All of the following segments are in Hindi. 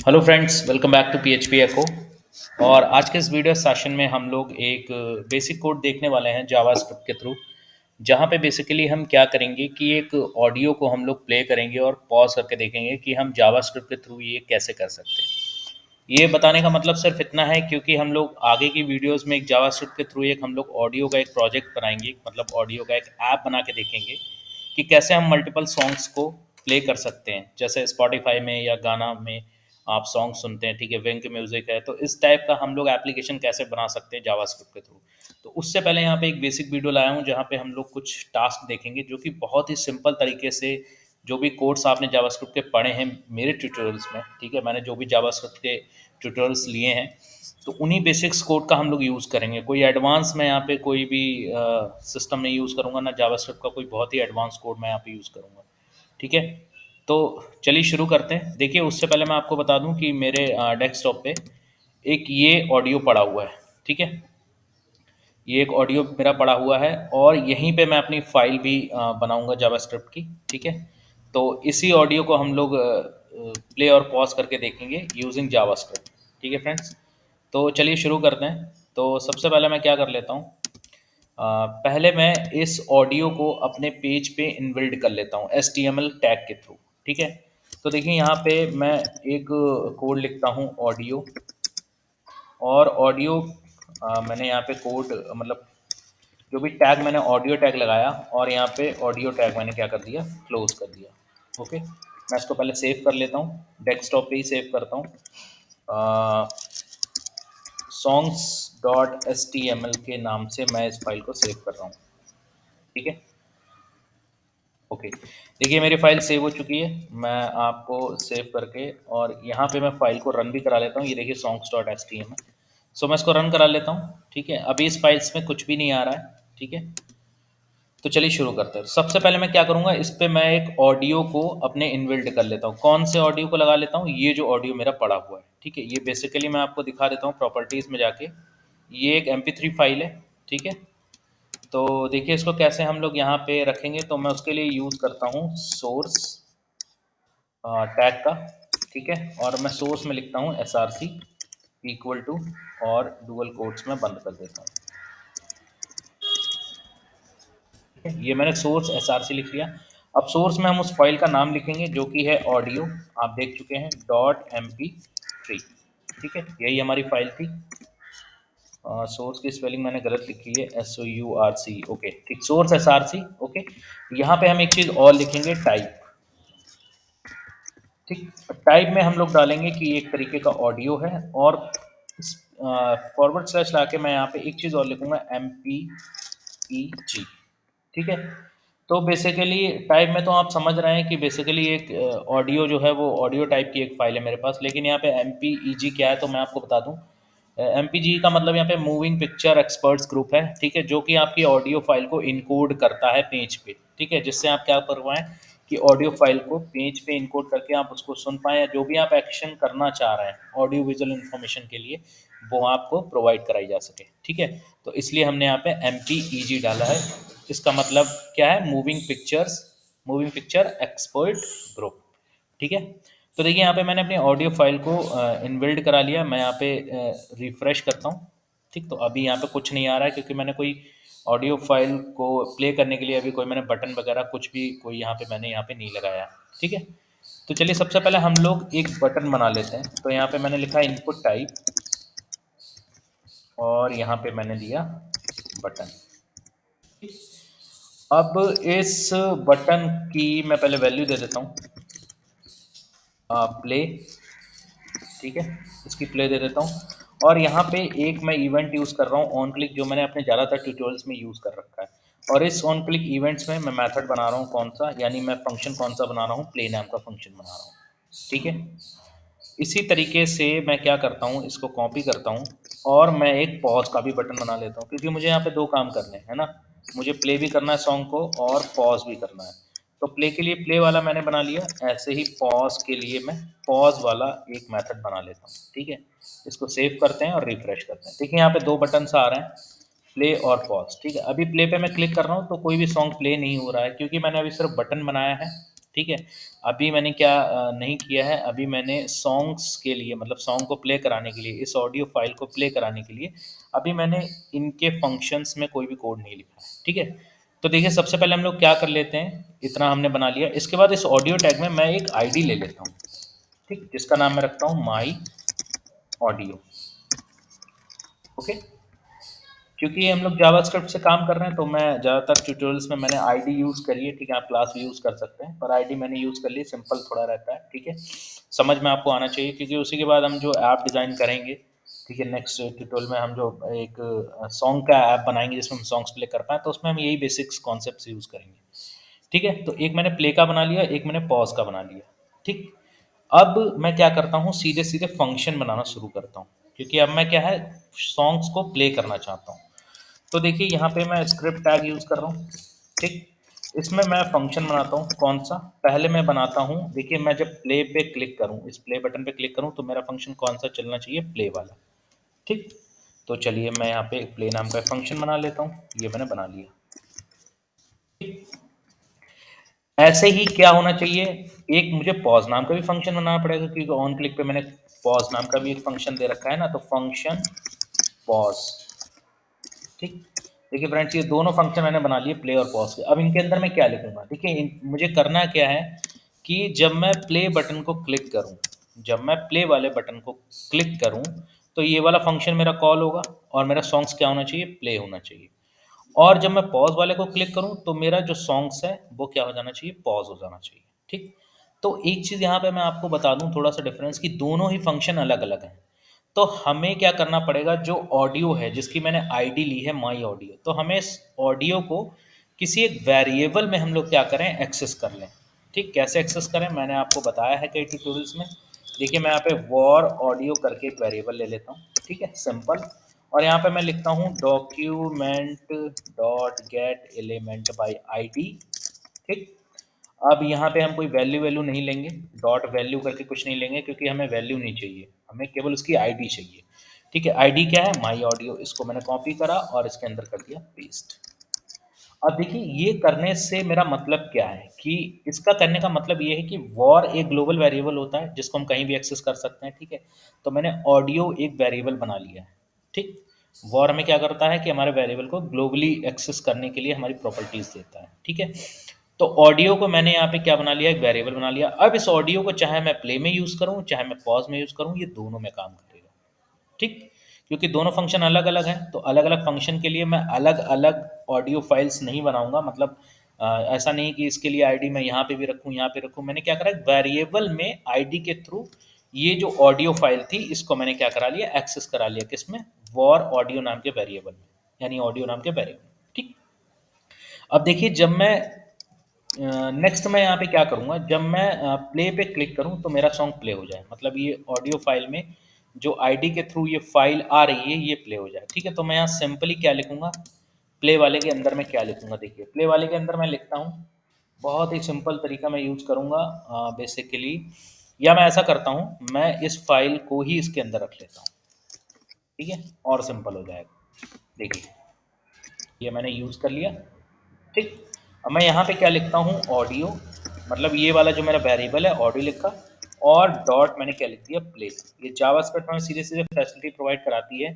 Hello friends, welcome back to PHP echo. और आज के इस वीडियो सेशन में हम लोग एक बेसिक कोड देखने वाले हैं जावास्क्रिप्ट के थ्रू। जहाँ पे बेसिकली हम क्या करेंगे कि एक ऑडियो को हम लोग प्ले करेंगे और पॉज करके देखेंगे कि हम जावास्क्रिप्ट के थ्रू ये कैसे कर सकते हैं। ये बताने का मतलब सिर्फ इतना है क्योंकि हम लोग आगे की वीडियोस में एक जावास्क्रिप्ट के थ्रू एक हम लोग ऑडियो का एक प्रोजेक्ट बनाएंगे, मतलब ऑडियो का एक ऐप बना के देखेंगे कि कैसे हम मल्टीपल सॉन्ग्स को प्ले कर सकते हैं। जैसे स्पॉटिफाई में या गाना में आप सॉन्ग सुनते हैं, ठीक है, विंक म्यूजिक है, तो इस टाइप का हम लोग एप्लीकेशन कैसे बना सकते हैं जावास्क्रिप्ट के थ्रू। तो उससे पहले यहाँ पे एक बेसिक वीडियो लाया हूँ जहाँ पे हम लोग कुछ टास्क देखेंगे जो कि बहुत ही सिंपल तरीके से जो भी कोड्स आपने जावास्क्रिप्ट के पढ़े हैं मेरे ट्यूटोरियल्स में, ठीक है, मैंने जो भी जावास्क्रिप्ट के ट्यूटोरियल्स लिए हैं, तो उन्हीं बेसिक्स कोड का हम लोग यूज़ करेंगे। कोई एडवांस मैं यहाँ पे कोई भी सिस्टम नहीं यूज़ करूँगा, ना जावास्क्रिप्ट का कोई बहुत ही एडवांस कोड मैं यहाँ पे यूज़ करूँगा। ठीक है, तो चलिए शुरू करते हैं। देखिए, उससे पहले मैं आपको बता दूं कि मेरे डेस्कटॉप पे एक ये ऑडियो पड़ा हुआ है। ठीक है, ये एक ऑडियो मेरा पड़ा हुआ है और यहीं पे मैं अपनी फाइल भी बनाऊंगा जावास्क्रिप्ट की। ठीक है, तो इसी ऑडियो को हम लोग प्ले और पॉज करके देखेंगे यूजिंग जावास्क्रिप्ट। ठीक है फ्रेंड्स, तो चलिए शुरू करते हैं। तो सबसे पहले मैं क्या कर लेता हूँ, पहले मैं इस ऑडियो को अपने पेज पे इनबिल्ड कर लेता हूँ HTML टैग के थ्रू। ठीक है, तो देखिए यहाँ पे मैं एक कोड लिखता हूँ ऑडियो, और ऑडियो मैंने यहाँ पे कोड मतलब जो भी टैग मैंने ऑडियो टैग लगाया, और यहाँ पे ऑडियो टैग मैंने क्या कर दिया, क्लोज कर दिया। ओके, मैं इसको पहले सेव कर लेता हूँ, डेस्कटॉप पे ही सेव करता हूँ। songs.html के नाम से मैं इस फाइल को सेव कर रहा हूँ। ठीक है, ओके, देखिए मेरी फाइल सेव हो चुकी है। मैं आपको सेव करके और यहाँ पे मैं फाइल को रन भी करा लेता हूँ। ये देखिए songs.html, सो मैं इसको रन करा लेता हूँ। ठीक है, अभी इस फाइल्स में कुछ भी नहीं आ रहा है। ठीक है, तो चलिए शुरू करते हैं। सबसे पहले मैं क्या करूँगा, इस पे मैं एक ऑडियो को अपने इनबिल्ड कर लेता हूँ। कौन से ऑडियो को लगा लेता हूँ, ये जो ऑडियो मेरा पड़ा हुआ है। ठीक है, ये बेसिकली मैं आपको दिखा देता हूँ प्रॉपर्टीज़ में जाके। ये एक MP3 फाइल है। ठीक है, तो देखिए इसको कैसे हम लोग यहाँ पे रखेंगे, तो मैं उसके लिए यूज़ करता हूँ सोर्स टैग का। ठीक है, और मैं सोर्स में लिखता हूँ SRC इक्वल टू, और डुअल कोट्स में बंद कर देता हूँ। ठीक है, ये मैंने सोर्स SRC लिख लिया। अब सोर्स में हम उस फाइल का नाम लिखेंगे जो कि है ऑडियो, आप देख चुके हैं .mp3। ठीक है, यही हमारी फाइल थी। सोर्स की स्पेलिंग मैंने गलत लिखी है, SOURC। ओके, ठीक, सोर्स SRC। ओके, यहाँ पे हम एक चीज़ और लिखेंगे, टाइप। ठीक, टाइप में हम लोग डालेंगे कि एक तरीके का ऑडियो है, और फॉरवर्ड स्लैश ला के मैं यहाँ पे एक चीज़ और लिखूंगा, MPEG। ठीक है, तो बेसिकली टाइप में तो आप समझ रहे हैं कि बेसिकली एक ऑडियो जो है वो ऑडियो टाइप की एक फाइल है मेरे पास। लेकिन यहाँ पे MPEG क्या है, तो मैं आपको बता दूं, MPG का मतलब यहाँ पे मूविंग पिक्चर एक्सपर्ट्स ग्रुप है। ठीक है, जो कि आपकी ऑडियो फाइल को इनकोड करता है पेज पे। ठीक है, जिससे आप क्या करवाएं कि ऑडियो फाइल को पेज पे इनकोड करके आप उसको सुन पाएँ, या जो भी आप एक्शन करना चाह रहे हैं ऑडियो विजुअल इन्फॉर्मेशन के लिए, वो आपको प्रोवाइड कराई जा सके। ठीक है, तो इसलिए हमने यहाँ पे MPEG डाला है। इसका मतलब क्या है, मूविंग पिक्चर एक्सपर्ट ग्रुप। ठीक है, तो देखिए यहाँ पे मैंने अपनी ऑडियो फाइल को इनबिल्ड करा लिया। मैं यहाँ पे रिफ्रेश करता हूँ। ठीक, तो अभी यहाँ पे कुछ नहीं आ रहा है क्योंकि मैंने कोई ऑडियो फाइल को प्ले करने के लिए अभी कोई मैंने बटन वगैरह कुछ भी कोई यहाँ पे मैंने यहाँ पे नहीं लगाया। ठीक है, तो चलिए सबसे पहले हम लोग एक बटन बना लेते हैं। तो यहाँ पे मैंने लिखा इनपुट टाइप, और यहाँ पे मैंने दिया बटन। अब इस बटन की मैं पहले वैल्यू दे देता हूँ, प्ले। ठीक है, इसकी प्ले दे देता हूँ, और यहाँ पे एक मैं इवेंट यूज़ कर रहा हूँ ऑन क्लिक, जो मैंने अपने ज़्यादातर ट्यूटोरियल्स में यूज़ कर रखा है। और इस ऑन क्लिक इवेंट्स में मैं मेथड बना रहा हूँ कौन सा, यानी मैं फंक्शन कौन सा बना रहा हूँ, प्ले नाम का फंक्शन बना रहा हूँ। ठीक है, इसी तरीके से मैं क्या करता हूँ, इसको कॉपी करता हूँ, और मैं एक पॉज का भी बटन बना लेता हूँ, क्योंकि मुझे यहाँ पे दो काम करने हैं ना, मुझे प्ले भी करना है सॉन्ग को और पॉज भी करना है। तो प्ले के लिए प्ले वाला मैंने बना लिया, ऐसे ही पॉज के लिए मैं पॉज वाला एक मेथड बना लेता हूँ। ठीक है, इसको सेव करते हैं और रिफ्रेश करते हैं। देखिए यहाँ पे दो बटन आ रहे हैं, प्ले और पॉज। ठीक है, अभी प्ले पे मैं क्लिक कर रहा हूँ तो कोई भी सॉन्ग प्ले नहीं हो रहा है, क्योंकि मैंने अभी सिर्फ बटन बनाया है। ठीक है। अभी मैंने क्या नहीं किया है, अभी मैंने सॉन्ग्स के लिए मतलब सॉन्ग को प्ले कराने के लिए, इस ऑडियो फाइल को प्ले कराने के लिए अभी मैंने इनके फंक्शंस में कोई भी कोड नहीं लिखा है, ठीक है। तो देखिए सबसे पहले हम लोग क्या कर लेते हैं, इतना हमने बना लिया। इसके बाद इस ऑडियो टैग में मैं एक आईडी ले लेता हूँ, ठीक, जिसका नाम मैं रखता हूँ माई ऑडियो। ओके, क्योंकि हम लोग जावास्क्रिप्ट से काम कर रहे हैं तो मैं ज़्यादातर ट्यूटोरियल्स में मैंने आईडी यूज़ करी है, ठीक है। आप क्लास भी यूज़ कर सकते हैं, पर आईडी मैंने यूज़ कर ली, सिंपल थोड़ा रहता है, ठीक है। समझ में आपको आना चाहिए, क्योंकि उसी के बाद हम जो ऐप डिज़ाइन करेंगे, ठीक है, नेक्स्ट ट्यूटोरियल में हम जो एक सॉन्ग का ऐप बनाएंगे जिसमें हम सॉन्ग्स प्ले कर पाएँ, तो उसमें हम यही बेसिक्स कॉन्सेप्ट यूज़ करेंगे, ठीक है। तो एक मैंने प्ले का बना लिया, एक मैंने पॉज का बना लिया, ठीक। अब मैं क्या करता हूँ, सीधे सीधे फंक्शन बनाना शुरू करता हूँ, क्योंकि अब मैं क्या है, सॉन्ग्स को प्ले करना चाहता हूँ। तो देखिए यहाँ पे मैं स्क्रिप्ट टैग यूज़ कर रहा हूँ, ठीक। इसमें मैं फंक्शन बनाता हूँ, कौन सा, पहले मैं बनाता हूँ, देखिए मैं जब प्ले पे क्लिक करूँ, इस प्ले बटन पे क्लिक करूँ, तो मेरा फंक्शन कौन सा चलना चाहिए, प्ले वाला, ठीक। तो चलिए मैं यहाँ पे प्ले नाम का फंक्शन बना लेता हूँ, ये मैंने बना लिया। ऐसे ही क्या होना चाहिए, एक मुझे पॉज नाम का भी फंक्शन बनाना पड़ेगा, क्योंकि ऑन क्लिक पे मैंने पॉज नाम का भी एक फंक्शन दे रखा है ना, तो फंक्शन पॉज, ठीक। देखिए फ्रेंड्स, ये दोनों फंक्शन मैंने बना लिए, प्ले और पॉज के। अब इनके अंदर मैं क्या लिखूंगा, देखिए मुझे करना क्या है कि जब मैं प्ले बटन को क्लिक करूं, जब मैं प्ले वाले बटन को क्लिक करूं, तो ये वाला फंक्शन मेरा कॉल होगा और मेरा सॉन्ग्स क्या होना चाहिए, प्ले होना चाहिए। और जब मैं पॉज वाले को क्लिक करूं, तो मेरा जो सॉन्ग्स है वो क्या हो जाना चाहिए, पॉज हो जाना चाहिए, ठीक। तो एक चीज़ यहाँ पे मैं आपको बता दूं, थोड़ा सा डिफरेंस, कि दोनों ही फंक्शन अलग अलग हैं। तो हमें क्या करना पड़ेगा, जो ऑडियो है जिसकी मैंने आईडी ली है माई ऑडियो, तो हमें इस ऑडियो को किसी एक वेरिएबल में हम लोग क्या करें, एक्सेस कर लें, ठीक। कैसे एक्सेस करें, मैंने आपको बताया है कई ट्यूटोरियल्स में। देखिए मैं यहाँ पे वॉर ऑडियो करके एक वेरिएबल ले लेता हूँ, ठीक है, सिंपल। और यहाँ पे मैं लिखता हूँ document dot get element by ID, ठीक। अब यहाँ पे हम कोई वैल्यू वैल्यू नहीं लेंगे, डॉट वैल्यू करके कुछ नहीं लेंगे, क्योंकि हमें वैल्यू नहीं चाहिए, हमें केवल उसकी आईडी चाहिए, ठीक है। आईडी क्या है, माई ऑडियो, इसको मैंने कॉपी करा और इसके अंदर कर दिया पेस्ट। अब देखिए ये करने से मेरा मतलब क्या है, कि इसका करने का मतलब ये है कि वॉर एक ग्लोबल वेरिएबल होता है जिसको हम कहीं भी एक्सेस कर सकते हैं, ठीक है। तो मैंने ऑडियो एक वेरिएबल बना लिया है, ठीक। वॉर हमें क्या करता है कि हमारे वेरिएबल को ग्लोबली एक्सेस करने के लिए हमारी प्रॉपर्टीज देता है, ठीक है। तो ऑडियो को मैंने यहाँ पे क्या बना लिया, एक वेरिएबल बना लिया। अब इस ऑडियो को चाहे मैं प्ले में यूज़ करूँ, चाहे मैं पॉज में यूज़ करूँ, ये दोनों में काम करेगा, ठीक। क्योंकि दोनों फंक्शन अलग अलग हैं, तो अलग अलग फंक्शन के लिए मैं अलग अलग ऑडियो फाइल्स नहीं बनाऊंगा, मतलब ऐसा नहीं कि इसके लिए आईडी मैं यहाँ पे भी रखूँ, यहाँ पे रखूँ। मैंने क्या करा, वेरिएबल में आईडी के थ्रू ये जो ऑडियो फाइल थी इसको मैंने क्या करा लिया, एक्सेस करा लिया, किसमें, वॉर ऑडियो नाम के वेरिएबल में, यानी ऑडियो नाम के वेरिएबल, ठीक। अब देखिए जब मैं नेक्स्ट मैं यहाँ पे क्या करूँगा, जब मैं प्ले पे क्लिक करूँ तो मेरा सॉन्ग प्ले हो जाए, मतलब ये ऑडियो फाइल में जो आईडी के थ्रू ये फाइल आ रही है ये प्ले हो जाए, ठीक है। तो मैं यहाँ सिंपली क्या लिखूँगा, प्ले वाले के अंदर मैं क्या लिखूँगा, देखिए प्ले वाले के अंदर मैं लिखता हूँ, बहुत ही सिंपल तरीका मैं यूज़ करूँगा बेसिकली, या मैं ऐसा करता हूँ, मैं इस फाइल को ही इसके अंदर रख लेता हूँ, ठीक है, और सिंपल हो जाएगा। देखिए ये मैंने यूज़ कर लिया, ठीक। अब मैं यहाँ पे क्या लिखता हूँ, ऑडियो, मतलब ये वाला जो मेरा वेरिएबल है ऑडियो लिखा, और डॉट मैंने क्या लिख दिया, प्ले। ये जावास्क्रिप्ट में सीधे सीधे फैसिलिटी प्रोवाइड कराती है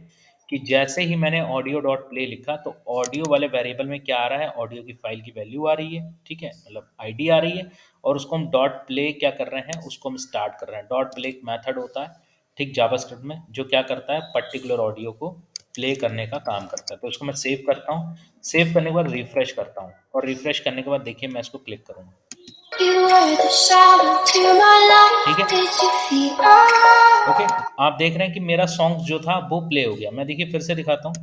कि जैसे ही मैंने ऑडियो डॉट प्ले लिखा, तो ऑडियो वाले वेरिएबल में क्या आ रहा है, ऑडियो की फाइल की वैल्यू आ रही है, ठीक है, मतलब आईडी आ रही है, और उसको हम डॉट प्ले क्या कर रहे हैं, उसको हम स्टार्ट कर रहे हैं। डॉट प्ले एक मैथड होता है, ठीक, जावास्क्रिप्ट में, जो क्या करता है, पर्टिकुलर ऑडियो को प्ले करने का काम करता है। तो इसको मैं सेव करता हूँ, सेव करने के बाद रिफ्रेश करता हूँ, और रिफ्रेश करने के बाद देखिए मैं इसको क्लिक करूँगा, ठीक है, ओके। आप देख रहे हैं कि मेरा सॉन्ग जो था वो प्ले हो गया। मैं देखिए फिर से दिखाता हूँ,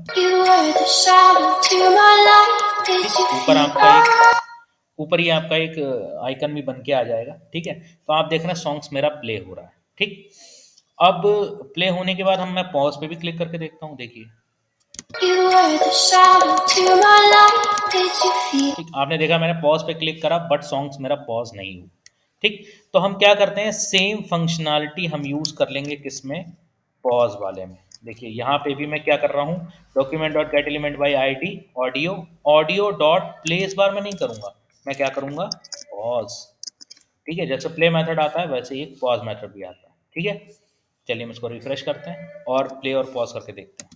ऊपर ही आपका एक आइकन भी बन के आ जाएगा, ठीक है। तो आप देख रहे हैं सॉन्ग्स मेरा प्ले हो रहा है, ठीक। अब प्ले होने के बाद हम मैं पॉज पे भी क्लिक करके देखता हूँ, देखिए ठीक, आपने देखा मैंने पॉज पे क्लिक करा बट सॉन्ग्स मेरा पॉज नहीं हुआ, ठीक। तो हम क्या करते हैं, सेम फंक्शनैलिटी हम यूज कर लेंगे किसमें, पॉज वाले में। देखिए यहाँ पे भी मैं क्या कर रहा हूँ, document dot get element by ID audio, audio dot play, इस बार मैं नहीं करूँगा, मैं क्या करूँगा, पॉज, ठीक है, जैसे प्ले मेथड आता है वैसे ही एक पॉज मेथड भी आता है। ठीक है, चलिए हम इसको रिफ्रेश करते हैं और प्ले और पॉज करके देखते हैं।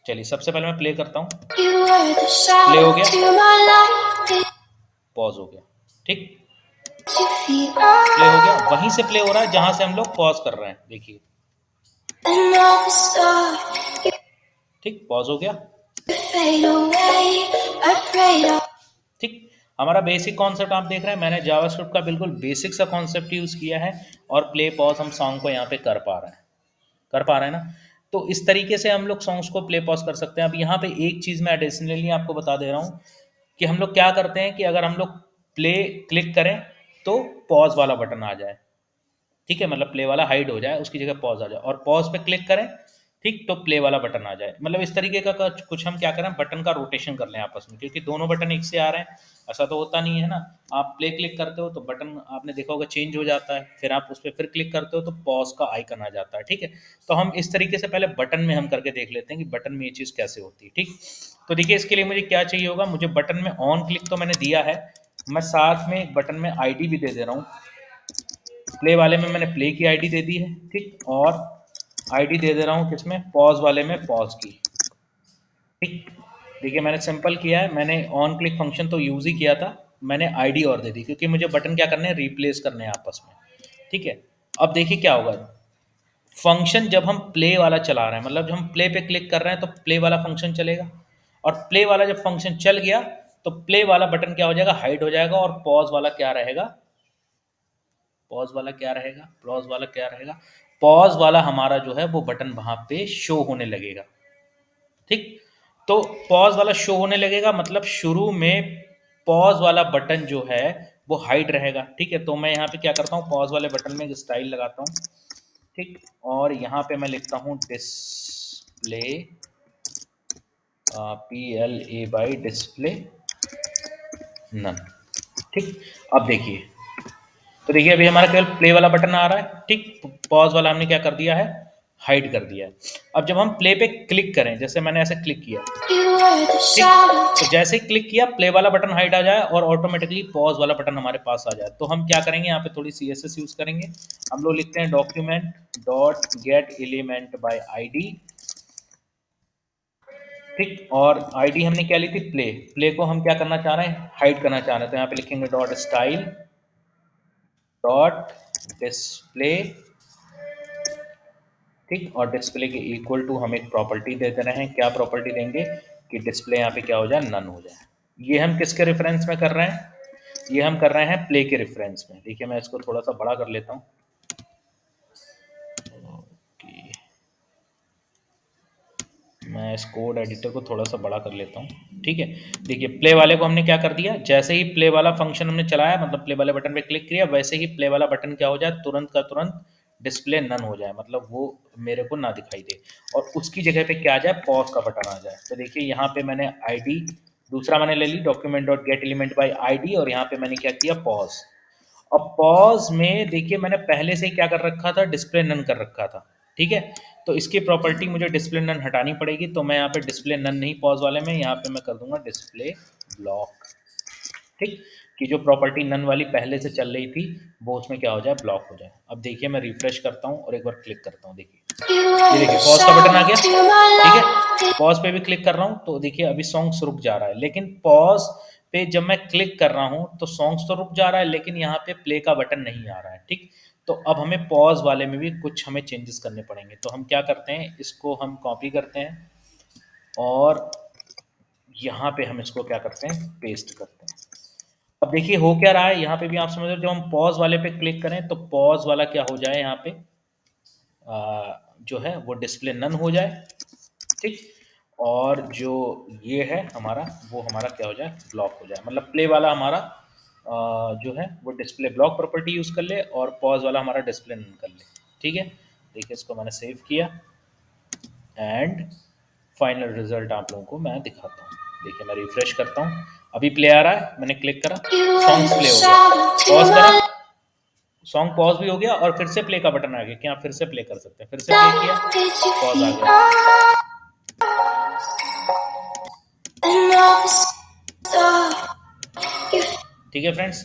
चलिए सबसे पहले मैं प्ले करता हूँ, प्ले हो गया, पॉज हो गया। ठीक, प्ले हो गया, वहीं से प्ले हो रहा है जहां से हम लोग पॉज कर रहे हैं। देखिए, ठीक, पॉज हो गया। ठीक, हमारा बेसिक कॉन्सेप्ट आप देख रहे हैं, मैंने जावास्क्रिप्ट का बिल्कुल बेसिक सा कॉन्सेप्ट यूज किया है और प्ले पॉज हम सॉन्ग को यहाँ पे कर पा रहे हैं, कर पा रहे हैं ना। तो इस तरीके से हम लोग सॉन्ग्स को प्ले पॉज कर सकते हैं। अब यहाँ पे एक चीज़ मैं एडिशनली आपको बता दे रहा हूँ कि हम लोग क्या करते हैं कि अगर हम लोग प्ले क्लिक करें तो पॉज वाला बटन आ जाए। ठीक है, मतलब प्ले वाला हाइड हो जाए, उसकी जगह पॉज आ जाए, और पॉज पे क्लिक करें ठीक तो प्ले वाला बटन आ जाए। मतलब इस तरीके का कुछ हम क्या करें, बटन का रोटेशन कर लें आपस में, क्योंकि दोनों बटन एक से आ रहे हैं ऐसा तो होता नहीं है ना। आप प्ले क्लिक करते हो तो बटन आपने देखा होगा चेंज हो जाता है, फिर आप उस पर फिर क्लिक करते हो तो पॉज का आइकन आ जाता है। ठीक है, तो हम इस तरीके से पहले बटन में हम करके देख लेते हैं कि बटन में ये चीज़ कैसे होती है। ठीक, तो देखिए इसके लिए मुझे क्या चाहिए होगा, मुझे बटन में ऑन क्लिक तो मैंने दिया है, मैं साथ में बटन में आईडी भी दे दे रहा हूँ। प्ले वाले में मैंने प्ले की आईडी दे दी है, ठीक, और आईडी दे दे रहा हूँ किसमें, पॉज वाले में पॉज की। ठीक, देखिए मैंने सिंपल किया है, मैंने ऑन क्लिक फंक्शन तो यूज़ ही किया था, मैंने आईडी और दे दी क्योंकि मुझे बटन क्या करने हैं, रिप्लेस करने हैं आपस में। ठीक है, अब देखिए क्या होगा, फंक्शन जब हम प्ले वाला चला रहे हैं, मतलब जब हम प्ले पे क्लिक कर रहे हैं तो प्ले वाला फंक्शन चलेगा, और प्ले वाला जब फंक्शन चल गया तो प्ले वाला बटन क्या हो जाएगा, हाइड हो जाएगा, और पॉज वाला क्या रहेगा, पॉज वाला क्या रहेगा, पॉज वाला क्या रहेगा, पॉज वाला हमारा जो है वो बटन वहां पे शो होने लगेगा। ठीक, तो पॉज वाला शो होने लगेगा, मतलब शुरू में पॉज वाला बटन जो है वो हाइड रहेगा। ठीक है, तो मैं यहाँ पे क्या करता हूँ, पॉज वाले बटन में एक स्टाइल लगाता हूँ। ठीक, और यहाँ पे मैं लिखता हूँ डिस्प्ले, PLA डिस्प्ले नन। ठीक, अब देखिए, तो देखिए अभी हमारा केवल प्ले वाला बटन आ रहा है। ठीक, पॉज वाला हमने क्या कर दिया है, हाइड कर दिया है। अब जब हम प्ले पे क्लिक करें, जैसे मैंने ऐसे क्लिक किया, ठीक, तो जैसे ही क्लिक किया प्ले वाला बटन हाइड आ जाए और ऑटोमेटिकली पॉज वाला बटन हमारे पास आ जाए। तो हम क्या करेंगे, यहाँ पे थोड़ी CSS यूज करेंगे, हम लोग लिखते हैं document dot get element by ID. ठीक, और आईडी हमने क्या ली थी, प्ले, प्ले को हम क्या करना चाह रहे हैं, हाइड करना चाह रहे हैं, तो यहाँ पे लिखेंगे डॉट स्टाइल डॉट डिस्प्ले। ठीक, और डिस्प्ले के इक्वल टू हम एक प्रॉपर्टी दे रहे हैं, क्या प्रॉपर्टी देंगे कि डिस्प्ले यहाँ पे क्या हो जाए, नन हो जाए। ये हम किसके रेफरेंस में कर रहे हैं, ये हम कर रहे हैं प्ले के रेफरेंस में। देखिए मैं इसको थोड़ा सा बड़ा कर लेता हूँ। मैं इस कोड एडिटर को थोड़ा सा बड़ा कर लेता हूँ। ठीक है, देखिए प्ले वाले को हमने क्या कर दिया, जैसे ही प्ले वाला फंक्शन हमने चलाया, मतलब प्ले वाले बटन पे क्लिक किया, वैसे ही प्ले वाला बटन क्या हो जाए, तुरंत का तुरंत डिस्प्ले नन हो जाए, मतलब वो मेरे को ना दिखाई दे, और उसकी जगह पे क्या आ जाए, पॉज का बटन आ जाए। तो देखिए यहाँ पे मैंने आईडी दूसरा मैंने ले ली, document dot get element by ID, और यहाँ पे मैंने क्या किया, पॉज। अब पॉज में देखिए मैंने पहले से ही क्या कर रखा था, डिस्प्ले नन कर रखा था। ठीक है, तो इसकी प्रॉपर्टी मुझे डिस्प्ले नन हटानी पड़ेगी, तो मैं यहाँ पे डिस्प्ले नन नहीं पॉज वाले में, यहाँ पे मैं कर दूंगा डिस्प्ले ब्लॉक। ठीक, कि जो प्रॉपर्टी नन वाली पहले से चल रही थी वो उसमें क्या हो जाए, ब्लॉक हो जाए। अब देखिए मैं रिफ्रेश करता हूँ और एक बार क्लिक करता हूँ, देखिए ये देखिए पॉज का बटन आ गया। ठीक है, पॉज पे भी क्लिक कर रहा हूँ तो देखिए अभी सॉन्ग्स रुक जा रहा है, लेकिन पॉज पे जब मैं क्लिक कर रहा हूँ तो सॉन्ग्स तो रुक जा रहा है, लेकिन यहाँ पे प्ले का बटन नहीं आ रहा है। ठीक, तो अब हमें पॉज वाले में भी कुछ हमें चेंजेस करने पड़ेंगे, तो हम क्या करते हैं, इसको हम कॉपी करते हैं और यहाँ पे हम इसको क्या करते हैं, पेस्ट करते हैं। अब देखिए हो क्या रहा है, यहाँ पे भी आप समझ रहे हो, जब हम पॉज वाले पे क्लिक करें तो पॉज वाला क्या हो जाए, यहाँ पे जो है वो डिस्प्ले नन हो जाए। ठीक, और जो ये है हमारा, वो हमारा क्या हो जाए, ब्लॉक हो जाए, मतलब प्ले वाला हमारा जो है वो डिस्प्ले ब्लॉक प्रॉपर्टी यूज़ कर ले और पॉज वाला हमारा डिस्प्ले नन कर ले। ठीक है, देखिए इसको मैंने सेव किया एंड फाइनल रिजल्ट आप लोगों को मैं दिखाता हूँ। देखिए मैं रिफ्रेश करता हूँ, अभी प्ले आ रहा है, मैंने क्लिक करा, सॉन्ग्स प्ले हो गया, पॉज करा, सॉन्ग पॉज भी हो गया, और फिर से प्ले का बटन आ गया कि आप फिर से प्ले कर सकते हैं, फिर से प्ले किया, पॉज आ गया। ठीक है फ्रेंड्स,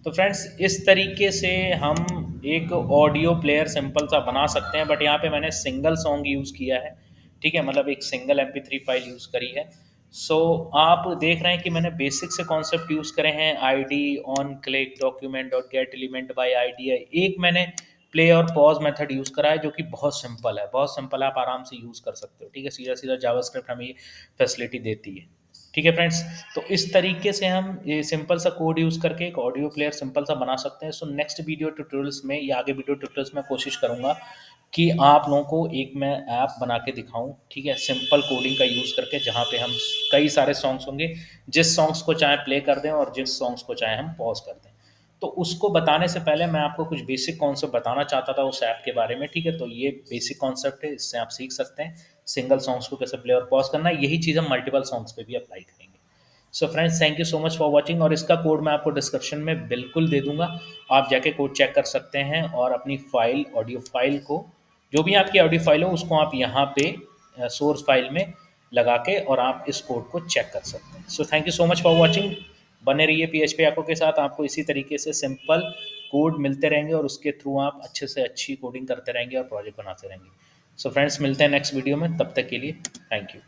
तो फ्रेंड्स इस तरीके से हम एक ऑडियो प्लेयर सिंपल सा बना सकते हैं, बट यहाँ पे मैंने सिंगल सॉन्ग यूज़ किया है, ठीक है, मतलब एक सिंगल MP3 फाइल यूज़ करी है। सो आप देख रहे हैं कि मैंने बेसिक से कॉन्सेप्ट यूज़ करे हैं, आईडी, ऑन क्लिक, डॉक्यूमेंट और गेट एलिमेंट बाय आईडी है। एक मैंने प्ले और पॉज मेथड यूज़ करा है जो कि बहुत सिंपल है, बहुत सिंपल है, आप आराम से यूज़ कर सकते हो, ठीक है, सीधा सीधा जावास्क्रिप्ट हमें ये फैसिलिटी देती है। ठीक है फ्रेंड्स, तो इस तरीके से हम ये सिंपल सा कोड यूज़ करके एक ऑडियो प्लेयर सिंपल सा बना सकते हैं। सो नेक्स्ट वीडियो ट्यूटोरियल्स में या आगे वीडियो ट्यूटोरियल्स में कोशिश करूंगा कि आप लोगों को एक मैं ऐप बना के दिखाऊं, ठीक है, सिंपल कोडिंग का यूज़ करके, जहाँ पे हम कई सारे सॉन्ग्स होंगे, जिस सॉन्ग्स को चाहे प्ले कर दें और जिस सॉन्ग्स को चाहे हम पॉज कर दें। तो उसको बताने से पहले मैं आपको कुछ बेसिक कॉन्सेप्ट बताना चाहता था उस ऐप के बारे में, ठीक है, तो ये बेसिक कॉन्सेप्ट है, इससे आप सीख सकते हैं सिंगल सॉन्ग्स को कैसे प्ले और पॉज करना है। यही चीज़ हम मल्टीपल सॉन्ग्स पे भी अप्लाई करेंगे। So friends, thank you so much for watching, और इसका कोड मैं आपको डिस्क्रिप्शन में बिल्कुल दे दूंगा, आप जाके कोड चेक कर सकते हैं और अपनी फाइल, ऑडियो फाइल को, जो भी आपकी ऑडियो फाइल हो उसको आप यहाँ पे सोर्स फाइल में लगा के और आप इस कोड को चेक कर सकते हैं। So thank you so much for watching, बने रहिए PHP ऐको के साथ, आपको इसी तरीके से सिंपल कोड मिलते रहेंगे और उसके थ्रू आप अच्छे से अच्छी कोडिंग करते रहेंगे और प्रोजेक्ट बनाते रहेंगे। सो फ्रेंड्स, मिलते हैं नेक्स्ट वीडियो में, तब तक के लिए थैंक यू।